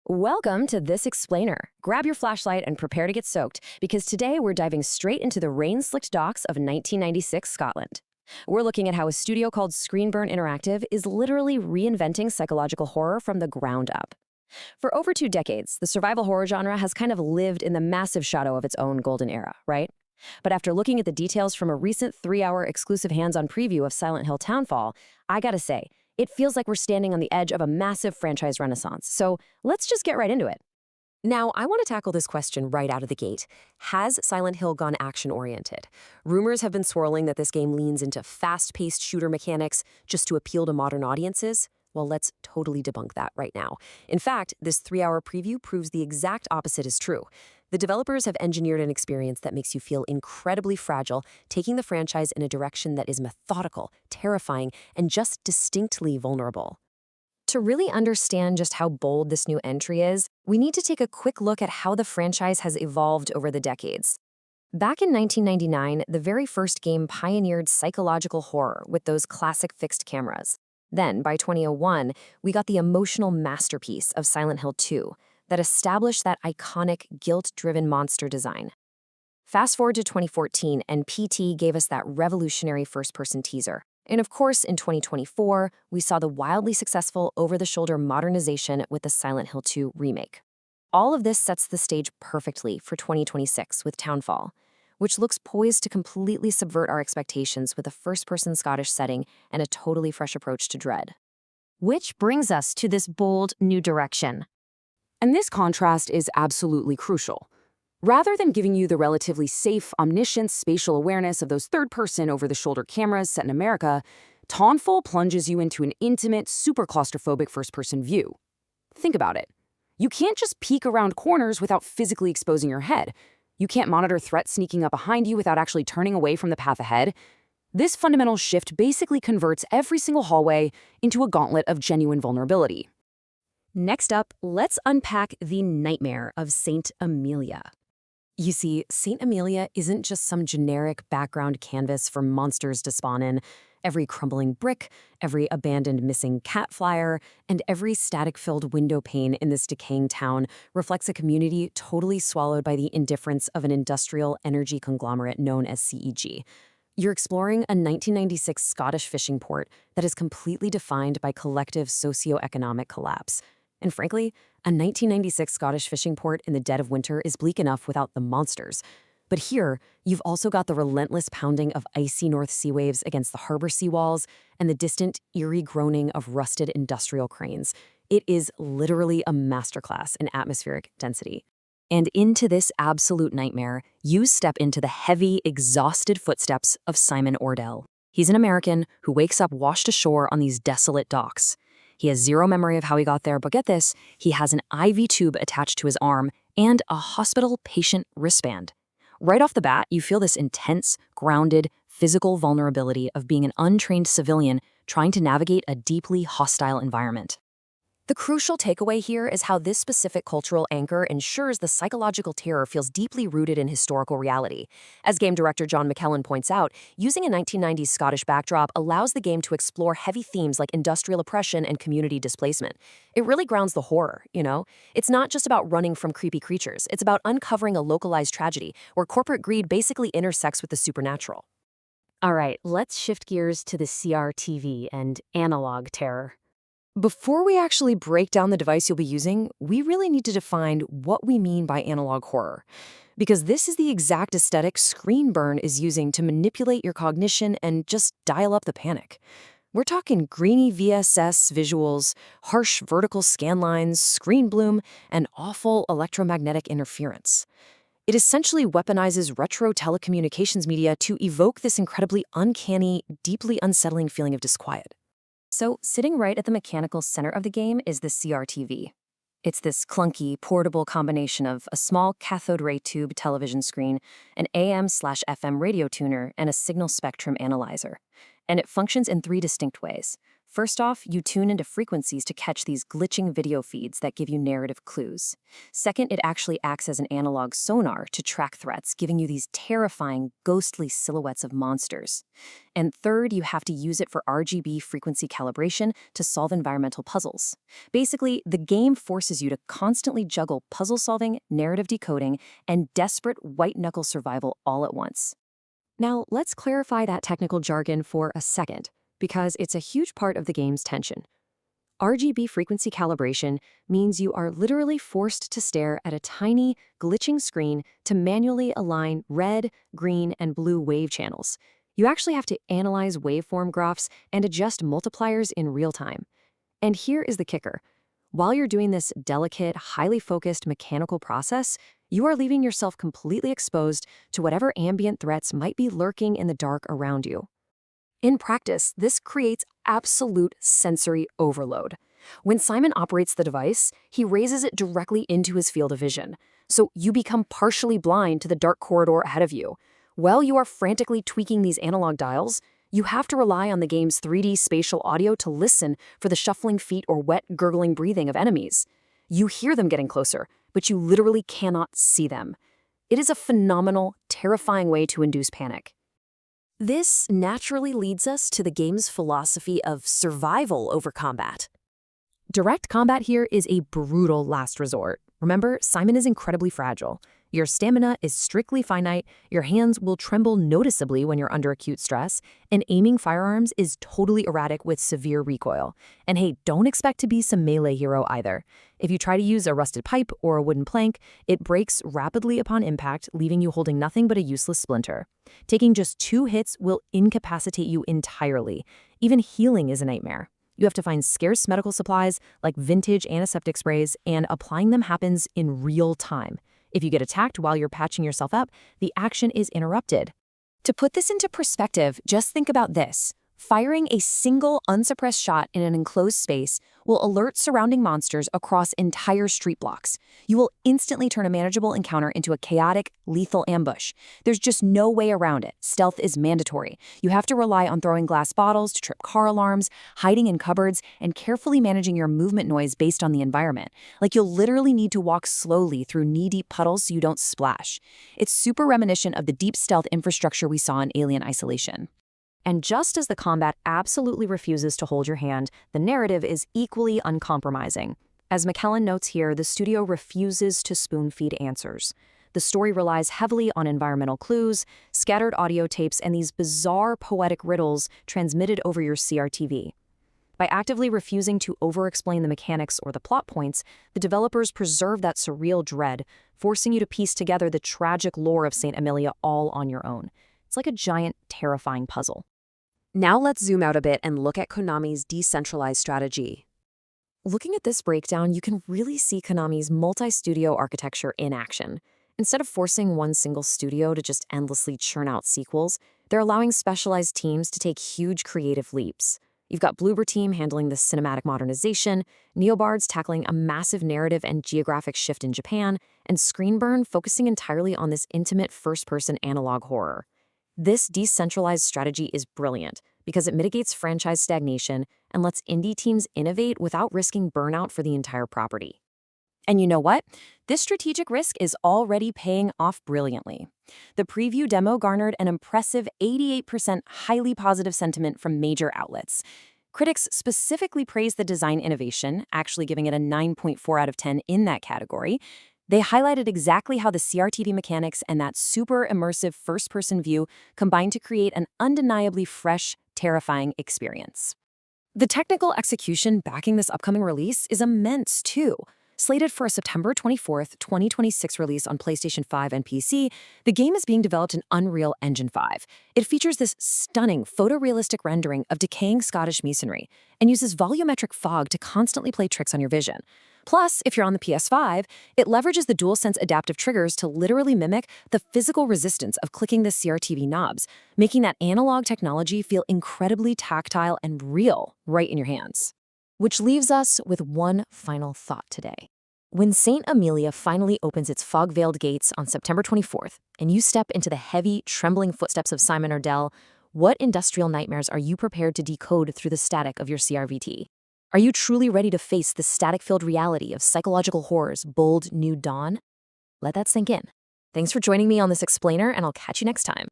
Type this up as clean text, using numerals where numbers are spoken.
Welcome to This Explainer. Grab your flashlight and prepare to get soaked, because today we're diving straight into the rain-slicked docks of 1996 Scotland. We're looking at how a studio called Screenburn Interactive is literally reinventing psychological horror from the ground up. For over 2 decades, the survival horror genre has kind of lived in the massive shadow of its own golden era, right? But after looking at the details from a recent 3-hour exclusive hands-on preview of Silent Hill Townfall, I gotta say, it feels like we're standing on the edge of a massive franchise renaissance. So let's just get right into it. Now, I want to tackle this question right out of the gate. Has Silent Hill gone action-oriented? Rumors have been swirling that this game leans into fast-paced shooter mechanics just to appeal to modern audiences. Well, let's totally debunk that right now. In fact, this 3-hour preview proves the exact opposite is true. The developers have engineered an experience that makes you feel incredibly fragile, taking the franchise in a direction that is methodical, terrifying, and just distinctly vulnerable. To really understand just how bold this new entry is, we need to take a quick look at how the franchise has evolved over the decades. Back in 1999, the very first game pioneered psychological horror with those classic fixed cameras. Then, by 2001, we got the emotional masterpiece of Silent Hill 2 that established that iconic, guilt-driven monster design. Fast forward to 2014, and PT gave us that revolutionary first-person teaser. And of course, in 2024, we saw the wildly successful over-the-shoulder modernization with the Silent Hill 2 remake. All of this sets the stage perfectly for 2026 with Townfall, which looks poised to completely subvert our expectations with a first-person Scottish setting and a totally fresh approach to dread. Which brings us to this bold new direction. And this contrast is absolutely crucial. Rather than giving you the relatively safe, omniscient spatial awareness of those third-person over-the-shoulder cameras set in America, Townfall plunges you into an intimate, super claustrophobic first-person view. Think about it. You can't just peek around corners without physically exposing your head. You can't monitor threats sneaking up behind you without actually turning away from the path ahead. This fundamental shift basically converts every single hallway into a gauntlet of genuine vulnerability. Next up, let's unpack the nightmare of St. Amelia. You see, St. Amelia isn't just some generic background canvas for monsters to spawn in. Every crumbling brick, every abandoned missing cat flyer, and every static-filled window pane in this decaying town reflects a community totally swallowed by the indifference of an industrial energy conglomerate known as CEG. You're exploring a 1996 Scottish fishing port that is completely defined by collective socio-economic collapse. And frankly, a 1996 Scottish fishing port in the dead of winter is bleak enough without the monsters. But here, you've also got the relentless pounding of icy North Sea waves against the harbor seawalls and the distant, eerie groaning of rusted industrial cranes. It is literally a masterclass in atmospheric density. And into this absolute nightmare, you step into the heavy, exhausted footsteps of Simon Ordell. He's an American who wakes up washed ashore on these desolate docks. He has zero memory of how he got there, but get this, he has an IV tube attached to his arm and a hospital patient wristband. Right off the bat, you feel this intense, grounded, physical vulnerability of being an untrained civilian trying to navigate a deeply hostile environment. The crucial takeaway here is how this specific cultural anchor ensures the psychological terror feels deeply rooted in historical reality. As game director John McKellen points out, using a 1990s Scottish backdrop allows the game to explore heavy themes like industrial oppression and community displacement. It really grounds the horror, you know? It's not just about running from creepy creatures. It's about uncovering a localized tragedy where corporate greed basically intersects with the supernatural. All right, let's shift gears to the CRTV and analog terror. Before we actually break down the device you'll be using, we really need to define what we mean by analog horror, because this is the exact aesthetic Screenburn is using to manipulate your cognition and just dial up the panic. We're talking grainy VSS visuals, harsh vertical scan lines, screen bloom, and awful electromagnetic interference. It essentially weaponizes retro telecommunications media to evoke this incredibly uncanny, deeply unsettling feeling of disquiet. So, sitting right at the mechanical center of the game is the CRTV. It's this clunky, portable combination of a small cathode ray tube television screen, an AM/FM radio tuner, and a signal spectrum analyzer. And it functions in 3 distinct ways. First off, you tune into frequencies to catch these glitching video feeds that give you narrative clues. Second, it actually acts as an analog sonar to track threats, giving you these terrifying, ghostly silhouettes of monsters. And third, you have to use it for RGB frequency calibration to solve environmental puzzles. Basically, the game forces you to constantly juggle puzzle solving, narrative decoding, and desperate white-knuckle survival all at once. Now, let's clarify that technical jargon for a second, because it's a huge part of the game's tension. RGB frequency calibration means you are literally forced to stare at a tiny, glitching screen to manually align red, green, and blue wave channels. You actually have to analyze waveform graphs and adjust multipliers in real time. And here is the kicker. While you're doing this delicate, highly focused mechanical process, you are leaving yourself completely exposed to whatever ambient threats might be lurking in the dark around you. In practice, this creates absolute sensory overload. When Simon operates the device, he raises it directly into his field of vision, so you become partially blind to the dark corridor ahead of you. While you are frantically tweaking these analog dials, you have to rely on the game's 3D spatial audio to listen for the shuffling feet or wet, gurgling breathing of enemies. You hear them getting closer, but you literally cannot see them. It is a phenomenal, terrifying way to induce panic. This naturally leads us to the game's philosophy of survival over combat. Direct combat here is a brutal last resort. Remember, Simon is incredibly fragile. Your stamina is strictly finite, your hands will tremble noticeably when you're under acute stress, and aiming firearms is totally erratic with severe recoil. And hey, don't expect to be some melee hero either. If you try to use a rusted pipe or a wooden plank, it breaks rapidly upon impact, leaving you holding nothing but a useless splinter. Taking just 2 hits will incapacitate you entirely. Even healing is a nightmare. You have to find scarce medical supplies like vintage antiseptic sprays, and applying them happens in real time. If you get attacked while you're patching yourself up, the action is interrupted. To put this into perspective, just think about this. Firing a single unsuppressed shot in an enclosed space will alert surrounding monsters across entire street blocks. You will instantly turn a manageable encounter into a chaotic, lethal ambush. There's just no way around it. Stealth is mandatory. You have to rely on throwing glass bottles to trip car alarms, hiding in cupboards, and carefully managing your movement noise based on the environment. Like, you'll literally need to walk slowly through knee-deep puddles so you don't splash. It's super reminiscent of the deep stealth infrastructure we saw in Alien Isolation. And just as the combat absolutely refuses to hold your hand, the narrative is equally uncompromising. As McKellen notes here, the studio refuses to spoon-feed answers. The story relies heavily on environmental clues, scattered audio tapes, and these bizarre poetic riddles transmitted over your CRTV. By actively refusing to over-explain the mechanics or the plot points, the developers preserve that surreal dread, forcing you to piece together the tragic lore of St. Amelia all on your own. It's like a giant, terrifying puzzle. Now let's zoom out a bit and look at Konami's decentralized strategy. Looking at this breakdown, you can really see Konami's multi-studio architecture in action. Instead of forcing one single studio to just endlessly churn out sequels, they're allowing specialized teams to take huge creative leaps. You've got Bloober Team handling the cinematic modernization, Neobard's tackling a massive narrative and geographic shift in Japan, and Screenburn focusing entirely on this intimate first-person analog horror. This decentralized strategy is brilliant because it mitigates franchise stagnation and lets indie teams innovate without risking burnout for the entire property. And you know what? This strategic risk is already paying off brilliantly. The preview demo garnered an impressive 88% highly positive sentiment from major outlets. Critics specifically praised the design innovation, actually giving it a 9.4 out of 10 in that category. They highlighted exactly how the CRTV mechanics and that super immersive first-person view combine to create an undeniably fresh, terrifying experience. The technical execution backing this upcoming release is immense, too. Slated for a September 24th, 2026 release on PlayStation 5 and PC, the game is being developed in Unreal Engine 5. It features this stunning photorealistic rendering of decaying Scottish masonry and uses volumetric fog to constantly play tricks on your vision. Plus, if you're on the PS5, it leverages the DualSense adaptive triggers to literally mimic the physical resistance of clicking the CRTV knobs, making that analog technology feel incredibly tactile and real right in your hands. Which leaves us with one final thought today. When St. Amelia finally opens its fog-veiled gates on September 24th, and you step into the heavy, trembling footsteps of Simon Ardell, What industrial nightmares are you prepared to decode through the static of your CRVT? Are you truly ready to face the static-filled reality of psychological horror's bold new dawn? Let that sink in. Thanks for joining me on this explainer, and I'll catch you next time.